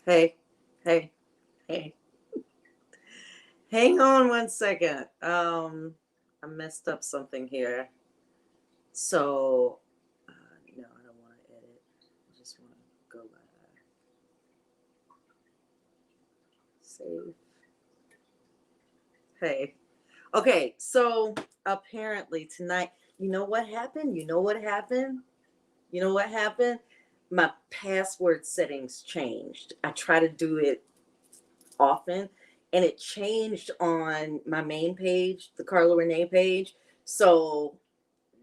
Hey, hey, hey. Hang on one second. I messed up something here. So, no, I don't want to edit. I just want to go by save. Hey. Okay, so apparently tonight, you know what happened? You know what happened? You know what happened? My password settings changed. I try to do it often, and it changed on my main page, the Carla Renee page. So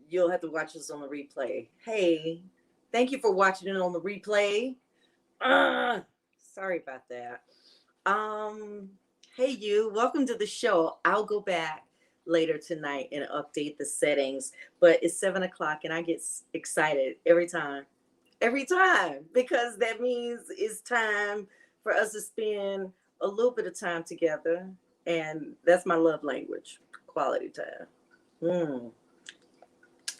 you'll have to watch this on the replay. Hey, thank you for watching it on the replay. Sorry about that. Um, hey you, welcome to the show. I'll go back later tonight and update the settings, but it's 7 o'clock and I get excited every time, because that means it's time for us to spend a little bit of time together, and that's my love language, quality time. Mm.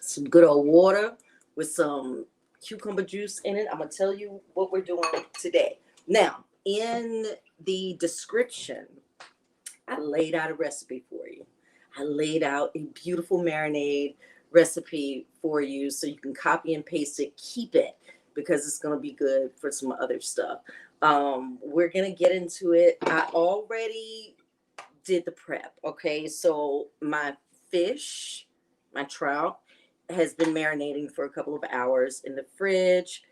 Some good old water with some cucumber juice in it. I'm gonna tell you what we're doing today. Now, in the description, I laid out a recipe for you. I laid out a beautiful marinade recipe for you so you can copy and paste it, keep it, because it's going to be good for some other stuff. We're going to get into it. I already did the prep. Okay. So my fish, my trout, has been marinating for a couple of hours in the fridge.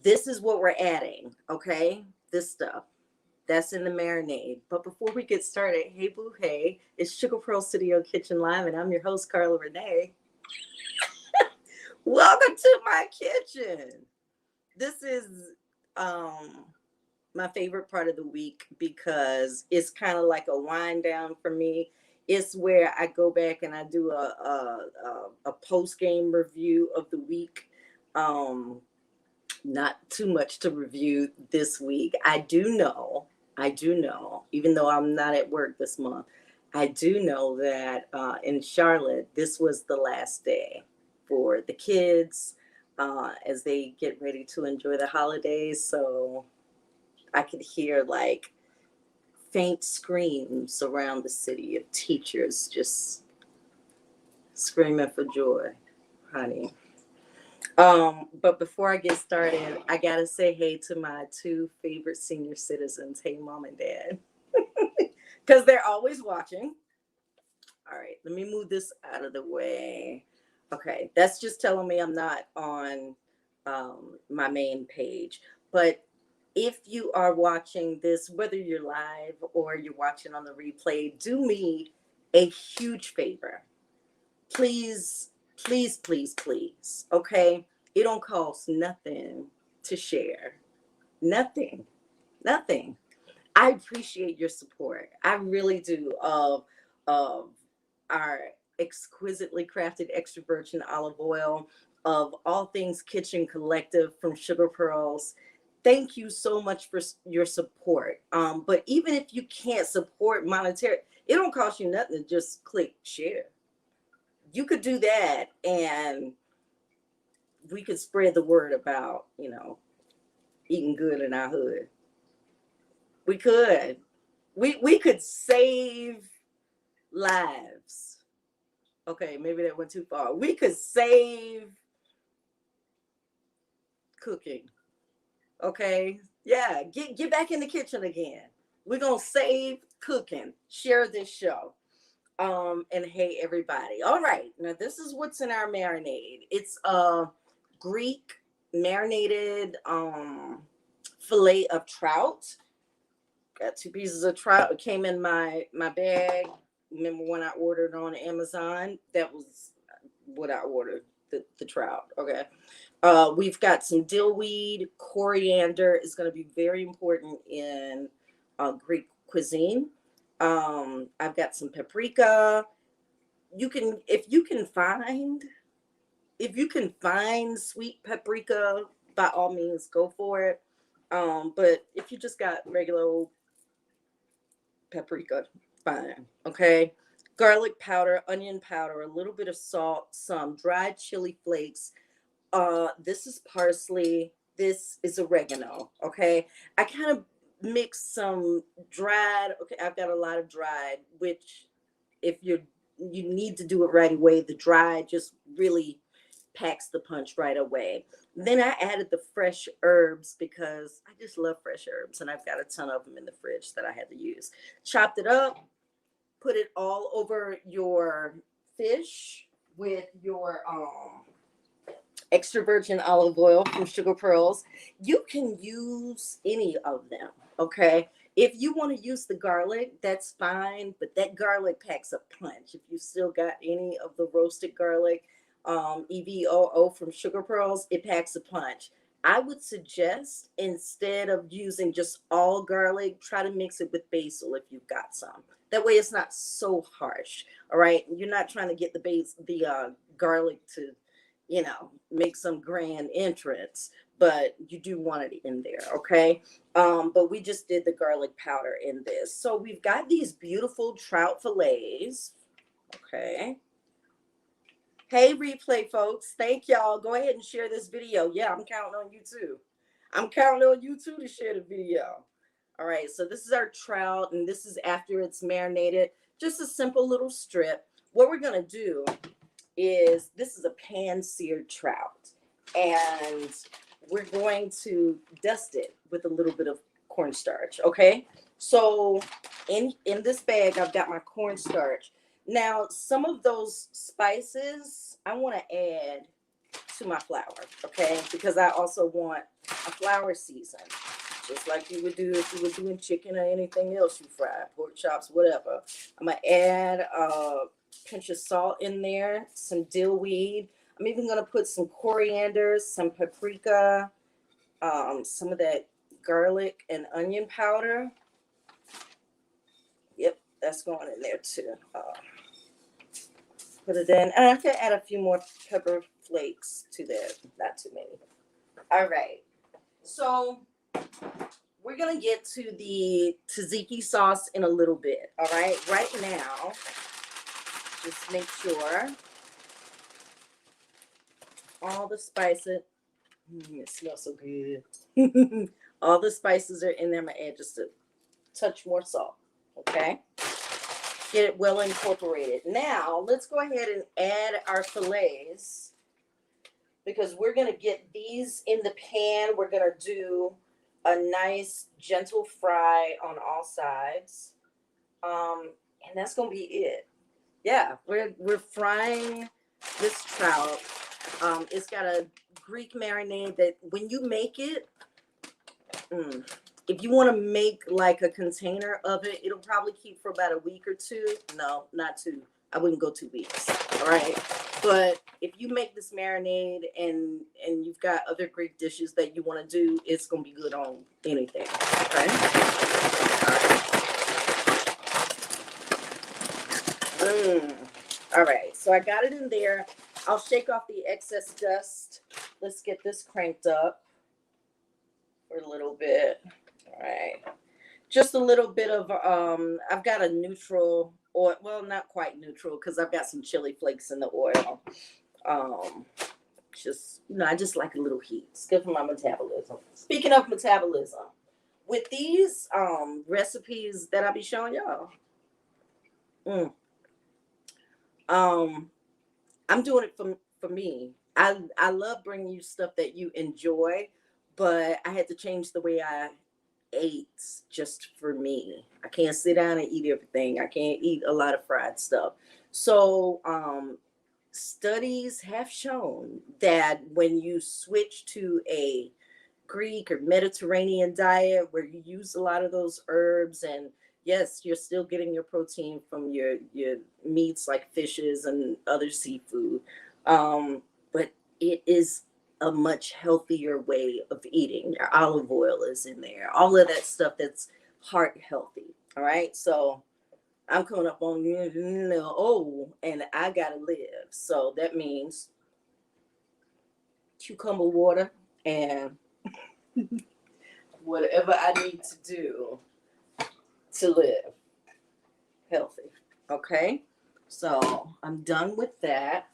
This is what we're adding. Okay. This stuff that's in the marinade. But before we get started, hey boo, hey, it's SugarPearl Studio Kitchen Live, and I'm your host, Carla Renee. Welcome to my kitchen. This is um my favorite part of the week because it's kind of like a wind down for me. It's where I go back and I do a post game review of the week. Um, Not too much to review this week. I do know, even though I'm not at work this month, I do know that in Charlotte, this was the last day for the kids as they get ready to enjoy the holidays. So I could hear like faint screams around the city of teachers just screaming for joy, honey. But before I get started, I gotta say hey to my two favorite senior citizens. Hey, mom and dad, because they're always watching. All right, let me move this out of the way. Okay, that's just telling me I'm not on my main page. But if you are watching this, whether you're live or you're watching on the replay, do me a huge favor. Please, please, please, please. Okay, it don't cost nothing to share. Nothing, nothing. I appreciate your support. I really do. Of our exquisitely crafted extra virgin olive oil, of all things kitchen collective from Sugar Pearls. Thank you so much for your support. But even if you can't support monetary, it don't cost you nothing to just click share. You could do that, and we could spread the word about, eating good in our hood. We could. We could save lives. Okay, maybe that went too far. We could save cooking. Okay? Yeah, get back in the kitchen again. We're gonna save cooking. Share this show. And hey everybody. All right, now this is what's in our marinade. It's a Greek marinated fillet of trout. Got two pieces of trout. It came in my bag. Remember when I ordered on Amazon? That was what I ordered. The trout. Okay. We've got some dill weed, coriander is going to be very important in Greek cuisine. I've got some paprika. You can, if you can find sweet paprika, by all means, go for it. But if you just got regular old paprika, fine. Okay. Garlic powder, onion powder, a little bit of salt, some dried chili flakes. This is parsley. This is oregano, okay? I kind of mix some dried, okay, I've got a lot of dried, which if you need to do it right away, the dried just really packs the punch right away. Then I added the fresh herbs because I just love fresh herbs and I've got a ton of them in the fridge that I had to use. Chopped it up, put it all over your fish with your extra virgin olive oil from Sugar Pearls. You can use any of them, okay? If you want to use the garlic, that's fine, but that garlic packs a punch. If you still got any of the roasted garlic, EVOO from Sugar Pearls, it packs a punch. I would suggest instead of using just all garlic, try to mix it with basil if you've got some. That way it's not so harsh. All right. You're not trying to get the garlic to, make some grand entrance, but you do want it in there. Okay. But we just did the garlic powder in this. So we've got these beautiful trout fillets. Okay. Hey, replay folks. Thank y'all. Go ahead and share this video. Yeah, I'm counting on you too. I'm counting on you too to share the video. All right, so this is our trout, and this is after it's marinated. Just a simple little strip. What we're going to do is, this is a pan-seared trout, and we're going to dust it with a little bit of cornstarch, okay? So in this bag, I've got my cornstarch. Now, some of those spices I want to add to my flour, okay? Because I also want a flour season, just like you would do if you were doing chicken or anything else you fry, pork chops, whatever. I'm going to add a pinch of salt in there, some dill weed. I'm even going to put some coriander, some paprika, some of that garlic and onion powder. Yep, that's going in there too. Put it in, and I can add a few more pepper flakes to that, not too many. All right, so we're gonna get to the tzatziki sauce in a little bit. All right, right now, just make sure all the spices. It smells so good. All the spices are in there. I'm gonna add just a touch more salt. Okay. Get it well incorporated. Now, let's go ahead and add our fillets because we're going to get these in the pan. We're going to do a nice gentle fry on all sides. And that's going to be it. Yeah, we're frying this trout. It's got a Greek marinade that when you make it, if you want to make like a container of it, it'll probably keep for about a week or two. No, not two. I wouldn't go 2 weeks. All right. But if you make this marinade and you've got other Greek dishes that you want to do, it's going to be good on anything. Okay. All right. So I got it in there. I'll shake off the excess dust. Let's get this cranked up for a little bit. All right, just a little bit of I've got a neutral oil, well, not quite neutral because I've got some chili flakes in the oil. Just I just like a little heat. It's good for my metabolism. Speaking of metabolism, with these recipes that I'll be showing y'all, I'm doing it for me. I love bringing you stuff that you enjoy, but I had to change the way I ate just for me. I can't sit down and eat everything. I can't eat a lot of fried stuff. So studies have shown that when you switch to a Greek or Mediterranean diet where you use a lot of those herbs, and yes, you're still getting your protein from your meats like fishes and other seafood, but it is a much healthier way of eating. Your olive oil is in there, all of that stuff that's heart healthy. All right, so I'm coming up on and I gotta live, so that means cucumber water and whatever I need to do to live healthy. Okay, so I'm done with that.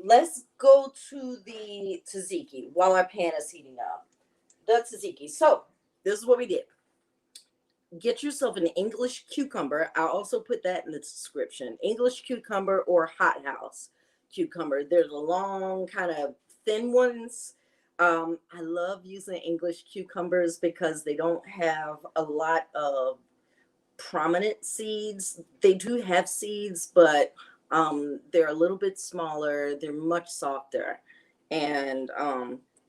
let's go to the tzatziki while our pan is heating up. The tzatziki. So this is what we did. Get yourself an English cucumber. I'll also put that in the description. English cucumber or hothouse cucumber. There's a long, kind of thin ones. I love using English cucumbers because they don't have a lot of prominent seeds. They do have seeds, but they're a little bit smaller. They're much softer, and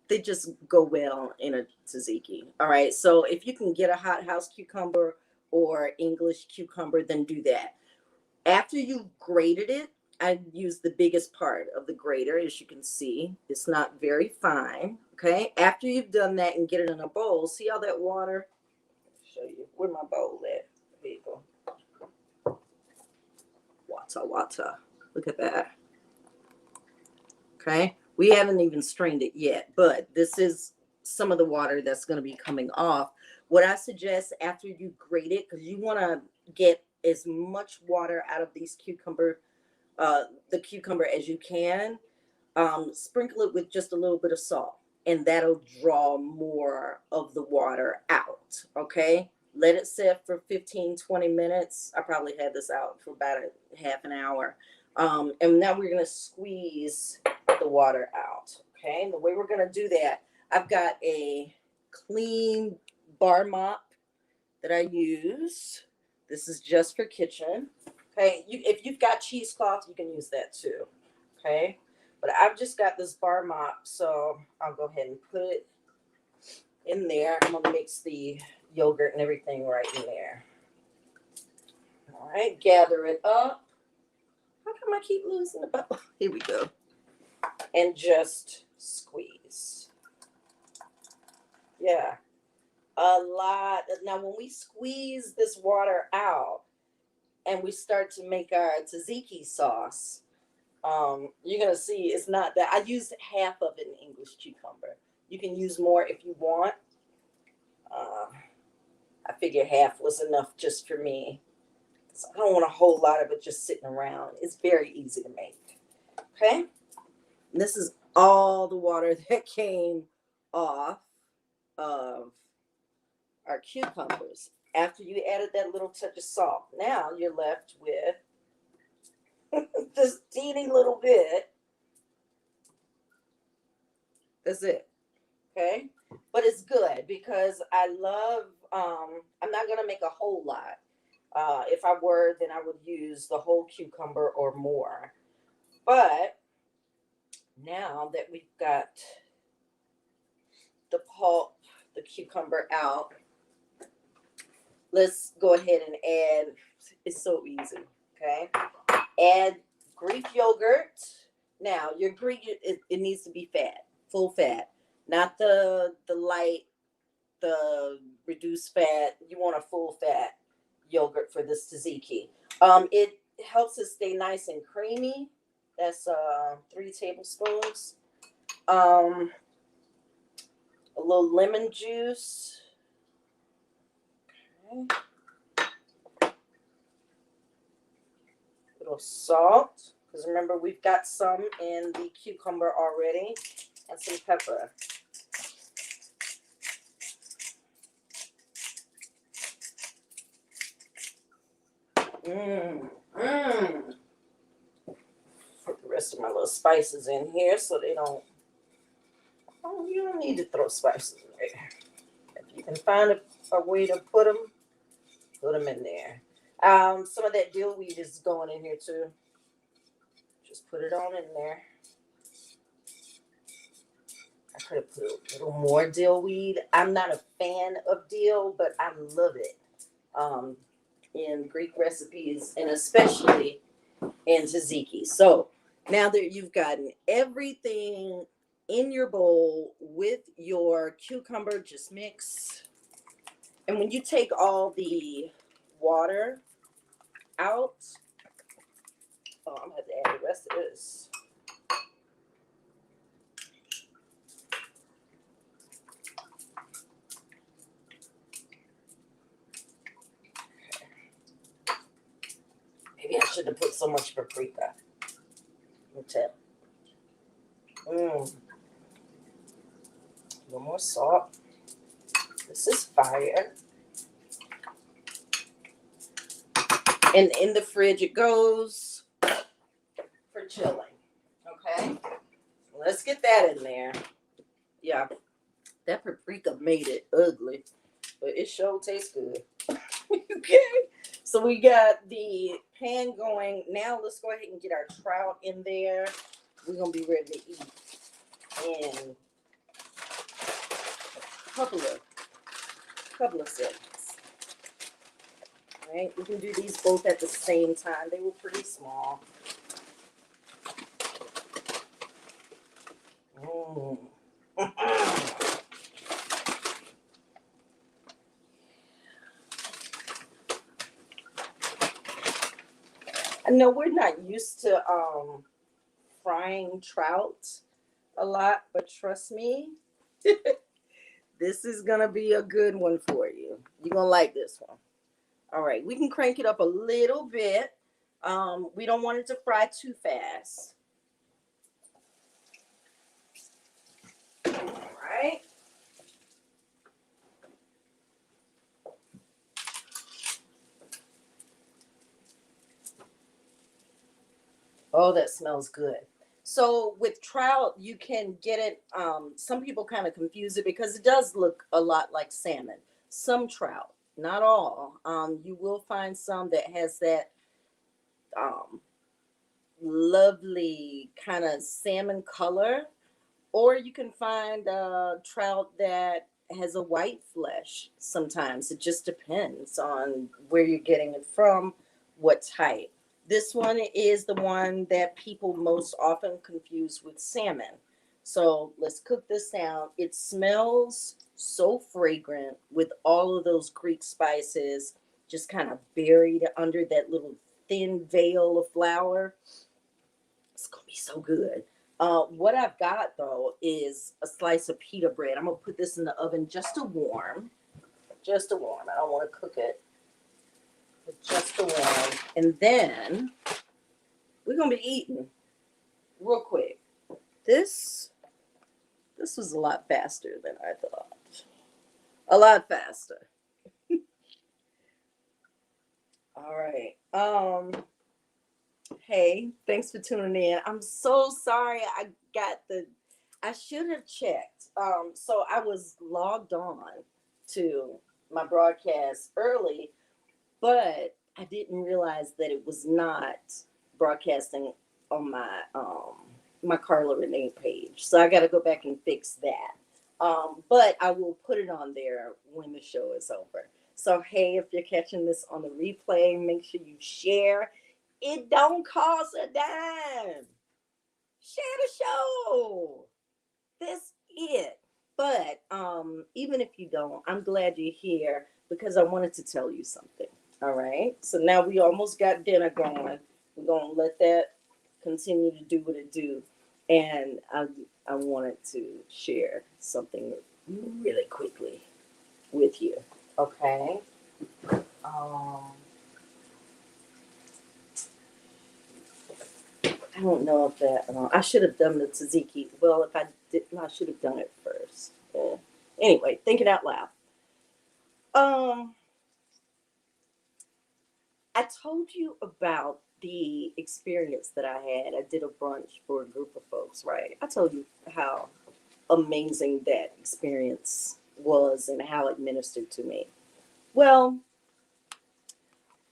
they just go well in a tzatziki. All right. So if you can get a hothouse cucumber or English cucumber, then do that. After you've grated it, I use the biggest part of the grater. As you can see, it's not very fine. Okay. After you've done that and get it in a bowl, see all that water? I'll show you where my bowl at. There you go. Water. Look at that. Okay. We haven't even strained it yet, but this is some of the water that's going to be coming off. What I suggest after you grate it, because you want to get as much water out of these the cucumber as you can, sprinkle it with just a little bit of salt, and that'll draw more of the water out. Okay. Let it sit for 15-20 minutes. I probably had this out for about a half an hour. And now we're going to squeeze the water out. Okay. And the way we're going to do that, I've got a clean bar mop that I use. This is just for kitchen. Okay. If you've got cheesecloth, you can use that too. Okay. But I've just got this bar mop, so I'll go ahead and put it in there. I'm going to mix the yogurt and everything right in there. All right. Gather it up. How come I keep losing the bottle? Here we go. And just squeeze. Yeah. A lot. Now, when we squeeze this water out and we start to make our tzatziki sauce, you're going to see it's not that. I used half of it in English cucumber. You can use more if you want. I figure half was enough just for me. So I don't want a whole lot of it just sitting around. It's very easy to make. Okay. And this is all the water that came off of our cucumbers after you added that little touch of salt. Now you're left with this teeny little bit. That's it. Okay. But it's good because I love, I'm not going to make a whole lot. If I were, then I would use the whole cucumber or more. But now that we've got the pulp, the cucumber out, let's go ahead and add, it's so easy, okay? Add Greek yogurt. Now, your Greek, it needs to be fat, full fat, not the light, the reduced fat. You want a full fat yogurt for this tzatziki. It helps it stay nice and creamy. That's 3 tablespoons. A little lemon juice. Okay. A little salt, because remember we've got some in the cucumber already, and some pepper. Put the rest of my little spices in here so they don't. Oh, you don't need to throw spices in there. If you can find a way to put them in there. Some of that dill weed is going in here too. Just put it on in there. I could have put a little more dill weed. I'm not a fan of dill, but I love it in Greek recipes and especially in tzatziki. So now that you've gotten everything in your bowl with your cucumber, just mix. And when you take all the water out, I'm going to have to add the rest of this. Maybe I shouldn't have put so much paprika. You can tell. A little more salt. This is fire. And in the fridge it goes for chilling. Okay, let's get that in there. Yeah, that paprika made it ugly, but it sure tastes good. Okay, so we got the pan going. Now let's go ahead and get our trout in there. We're gonna be ready to eat in a couple of seconds. All right, we can do these both at the same time. They were pretty small. I know we're not used to frying trout a lot, but trust me, this is gonna be a good one for you. You're gonna like this one. All right, we can crank it up a little bit. We don't want it to fry too fast. All right. Oh, that smells good. So with trout, you can get it. Some people kind of confuse it because it does look a lot like salmon. Some trout, not all. You will find some that has that um, lovely kind of salmon color, or you can find trout that has a white flesh. Sometimes it just depends on where you're getting it from, what type. This one is the one that people most often confuse with salmon. So let's cook this down. It smells so fragrant with all of those Greek spices just kind of buried under that little thin veil of flour. It's gonna be so good. What I've got though is a slice of pita bread. I'm gonna put this in the oven just to warm, just to warm. I don't want to cook it, but just to warm. And then we're gonna be eating real quick. This this was a lot faster than I thought. A lot faster. All right. Hey, thanks for tuning in. I'm so sorry I should have checked. So I was logged on to my broadcast early, but I didn't realize that it was not broadcasting on my Carla Renee page. So I got to go back and fix that. But I will put it on there when the show is over. So hey, if you're catching this on the replay, make sure you share. It don't cost a dime. Share the show. That's it. But even if you don't, I'm glad you're here because I wanted to tell you something. All right. So now we almost got dinner going. We're gonna let that continue to do what it do. And I wanted to share something really quickly with you. Okay. Um I don't know if that. I should have done the tzatziki. Well, if I didn't, I should have done it first. Yeah. Anyway, thinking out loud. Um, I told you about the experience that I had. I did a brunch for a group of folks, right? I told you how amazing that experience was and how it ministered to me. Well,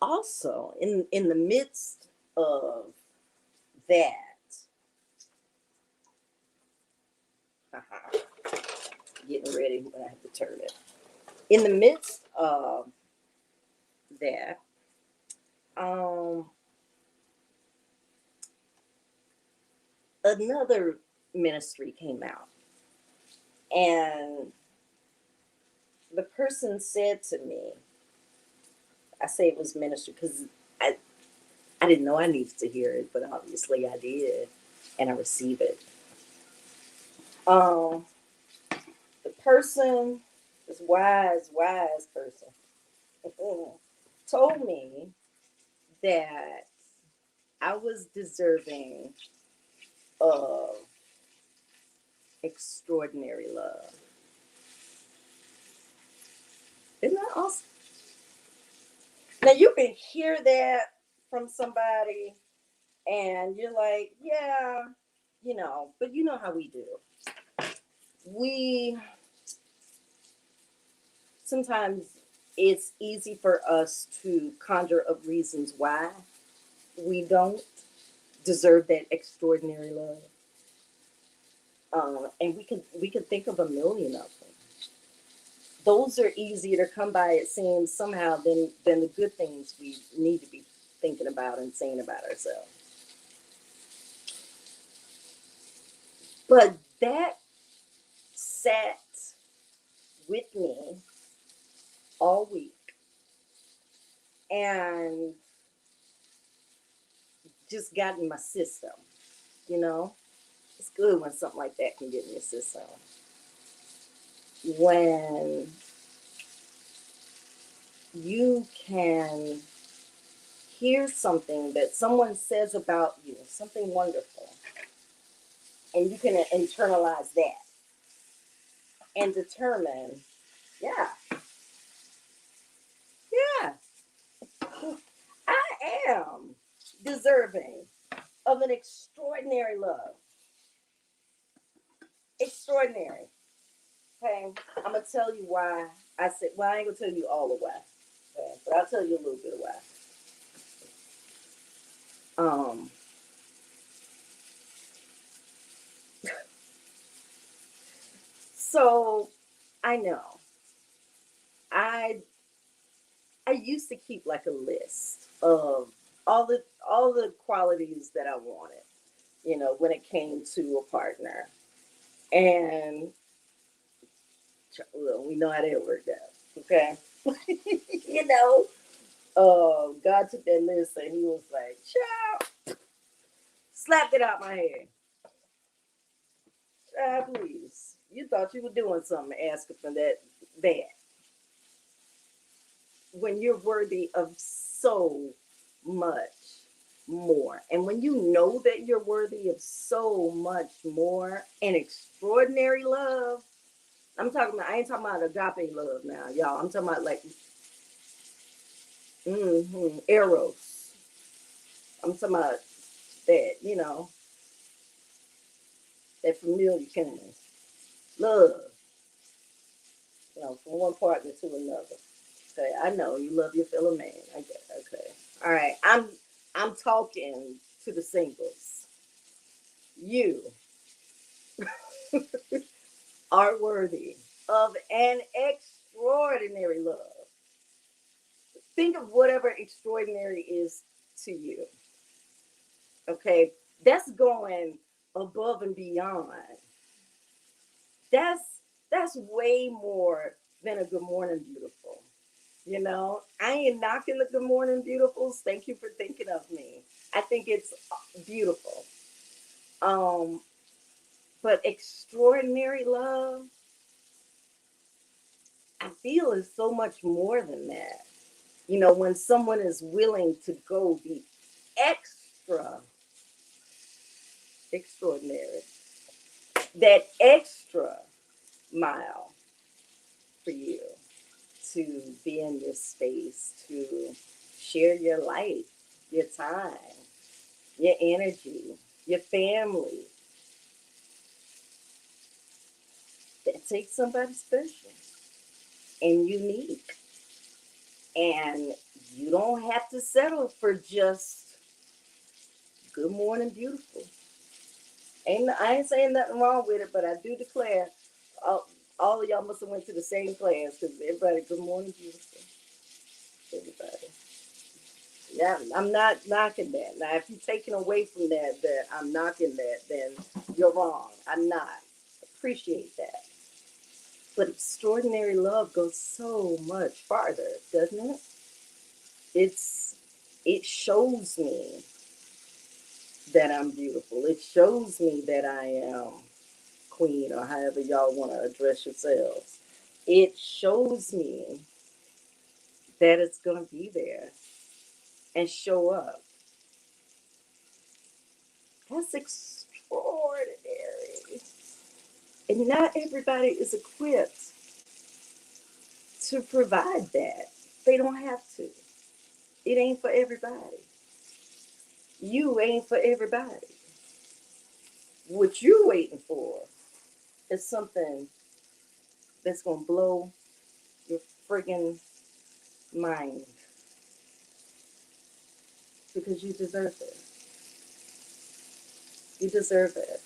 also in the midst of that, getting ready when I have to turn it. In the midst of that, um, another ministry came out, and the person said to me, I say it was ministry because I, I didn't know I needed to hear it, but obviously I did, and I received it. Um, the person, this wise person, told me that I was deserving of extraordinary love. Isn't that awesome? Now you can hear that from somebody and you're like, yeah, but you know how we do. We sometimes it's easy for us to conjure up reasons why we don't deserve that extraordinary love. And we can think of a million of them. Those are easier to come by, it seems, somehow than the good things we need to be thinking about and saying about ourselves. But that sat with me all week and just got in my system. You know, it's good when something like that can get in your system. When you can hear something that someone says about you, something wonderful, and you can internalize that and determine, yeah, yeah, I am deserving of an extraordinary love. Extraordinary. Okay, I'm gonna tell you why I said. Well, I ain't gonna tell you all the why, okay, but I'll tell you a little bit of why. Um, so I know I I used to keep like a list of all the qualities that I wanted, when it came to a partner, and well, we know how that worked out. Okay, you know, God took that list and He was like, "Child," slapped it out my head. Child, please. You thought you were doing something asking for that when you're worthy of so much more. And when you know that you're worthy of so much more and extraordinary love, I ain't talking about agape love now, y'all. I'm talking about like eros. I'm talking about that, that familiar kind of love, from one partner to another. Okay, I know you love your fellow man. I get it. Okay. All right. I'm talking to the singles. You are worthy of an extraordinary love. Think of whatever extraordinary is to you. Okay? That's going above and beyond. That's way more than a good morning beautiful. I ain't knocking the good morning beautifuls. Thank you for thinking of me. I think it's beautiful. Um, but extraordinary love, I feel is so much more than that. When someone is willing to go the extra extraordinary, that extra mile for you to be in your space, to share your life, your time, your energy, your family. That takes somebody special and unique. And you don't have to settle for just good morning, beautiful. I ain't saying nothing wrong with it, but I do declare all of y'all must have went to the same class because everybody, good morning, beautiful. Everybody. Yeah, I'm not knocking that. Now, if you're taking away from that I'm knocking that, then you're wrong. I'm not. Appreciate that. But extraordinary love goes so much farther, doesn't it? It's it shows me that I'm beautiful. It shows me that I am queen or however y'all want to address yourselves. It shows me that it's going to be there and show up. That's extraordinary. And not everybody is equipped to provide that. They don't have to. It ain't for everybody. You ain't for everybody. What you waiting for is something that's gonna blow your friggin' mind because you deserve it. You deserve it.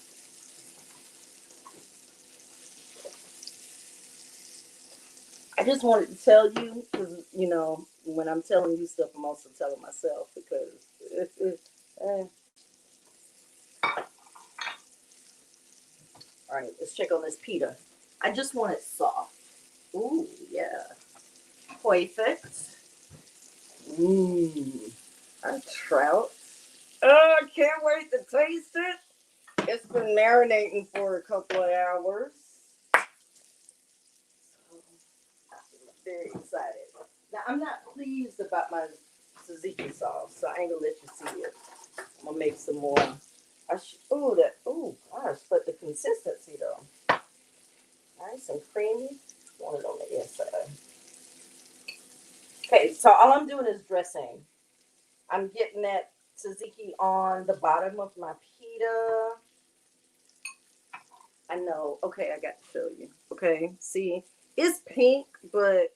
I just wanted to tell you because when I'm telling you stuff, I'm also telling myself because. All right, let's check on this pita. I just want it soft. Ooh, yeah. Perfect. Mmm. A trout. Oh, I can't wait to taste it. It's been marinating for a couple of hours. I'm very excited. Now, I'm not pleased about my tzatziki sauce, so I ain't gonna let you see it. I'm gonna make some more. Oh gosh, but the consistency though. Nice and creamy. Want it on the inside. Okay, so all I'm doing is dressing. I'm getting that tzatziki on the bottom of my pita. I know. Okay, I got to show you. Okay, see, it's pink, but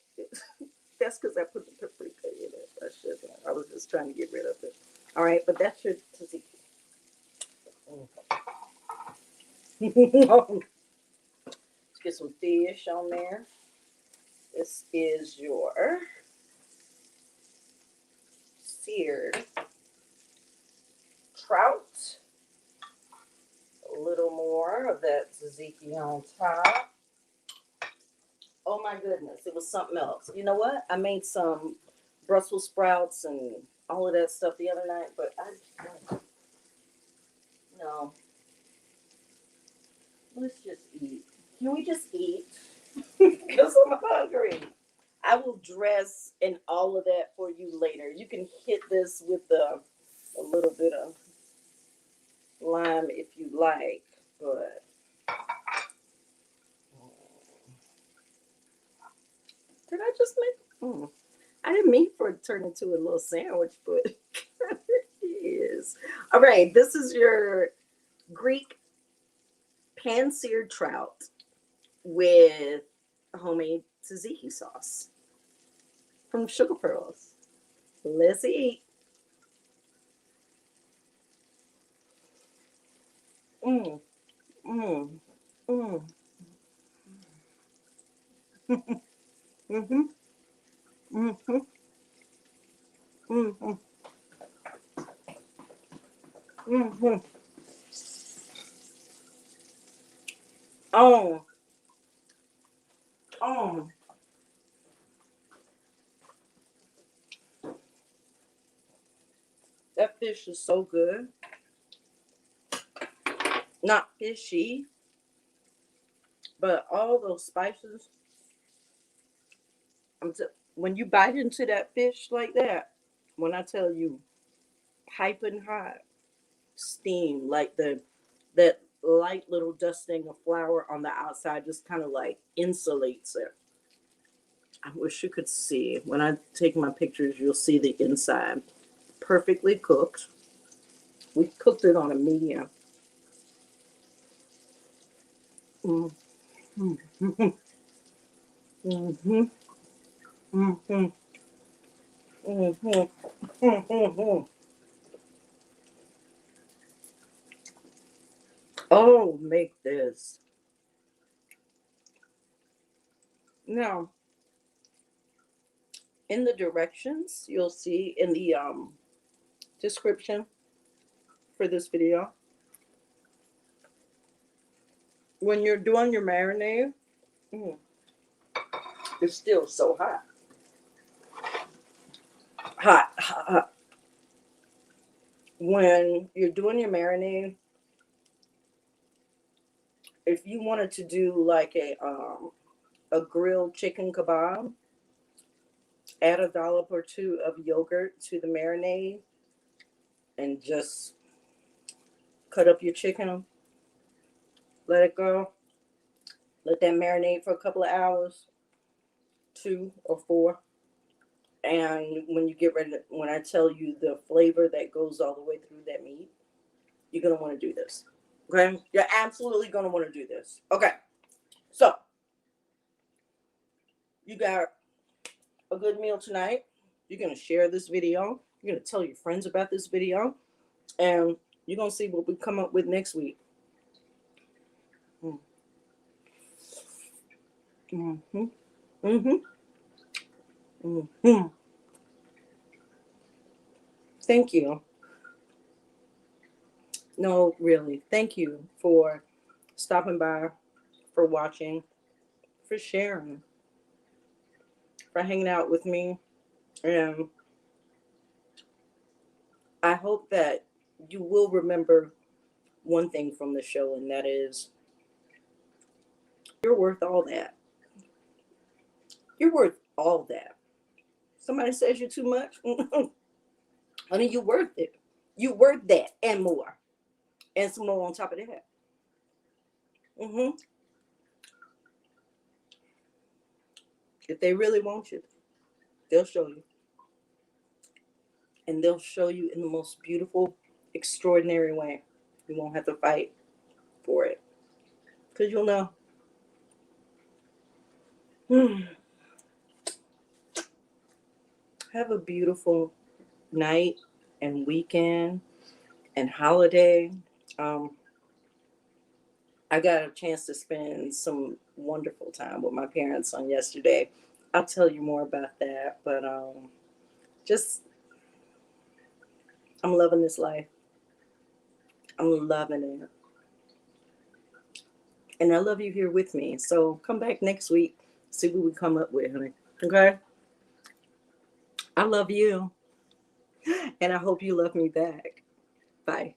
that's because I put the paprika in it. I shouldn't. I was just trying to get rid of it. All right, but that's your tzatziki. Let's get some fish on there. This is your seared trout. A little more of that tzatziki on top. Oh my goodness, it was something else. You know what? I made some Brussels sprouts and all of that stuff the other night, but no. Let's just eat. Can we just eat? Because I'm hungry. I will dress and all of that for you later. You can hit this with a little bit of lime if you like, but did I just make? I didn't mean for it to turn into a little sandwich, but it is. All right, this is your Greek pan-seared trout with homemade tzatziki sauce from SugarPearls. Let's eat. Mm, mm, mm. Mm-hmm, mm-hmm, mm-hmm, mm-hmm. Oh, oh, that fish is so good. Not fishy, but all those spices. When you bite into that fish like that, when I tell you piping hot, steam, like that light little dusting of flour on the outside just kind of like insulates it. I wish you could see. When I take my pictures, you'll see the inside. Perfectly cooked. We cooked it on a medium. Mm, mm, mhm, mhm, mhm, mhm, mhm. Oh, make this. Now, in the directions, you'll see in the description for this video, when you're doing your marinade, mm, it's still so hot. Hot, hot, hot. When you're doing your marinade, if you wanted to do like a grilled chicken kebab, add a dollop or two of yogurt to the marinade and just cut up your chicken, let it go. Let that marinate for a couple of hours, 2 or 4. And when you get ready to, when I tell you the flavor that goes all the way through that meat, you're going to want to do this. Okay? You're absolutely going to want to do this. Okay. So, you got a good meal tonight. You're going to share this video. You're going to tell your friends about this video. And you're going to see what we come up with next week. Mm-hmm. Mm-hmm. Mm-hmm. Thank you. No, really. Thank you for stopping by, for watching, for sharing, for hanging out with me. And I hope that you will remember one thing from the show, and that is you're worth all that. You're worth all that. Somebody says you're too much. Honey, you're worth it. You're worth that and more. And some more on top of that. Mm-hmm. If they really want you, they'll show you. And they'll show you in the most beautiful, extraordinary way. You won't have to fight for it. Because you'll know. Have a beautiful night and weekend and holiday. I got a chance to spend some wonderful time with my parents on yesterday. I'll tell you more about that. But just, I'm loving this life. I'm loving it. And I love you here with me. So come back next week, see what we come up with, honey. Okay? I love you. And I hope you love me back. Bye.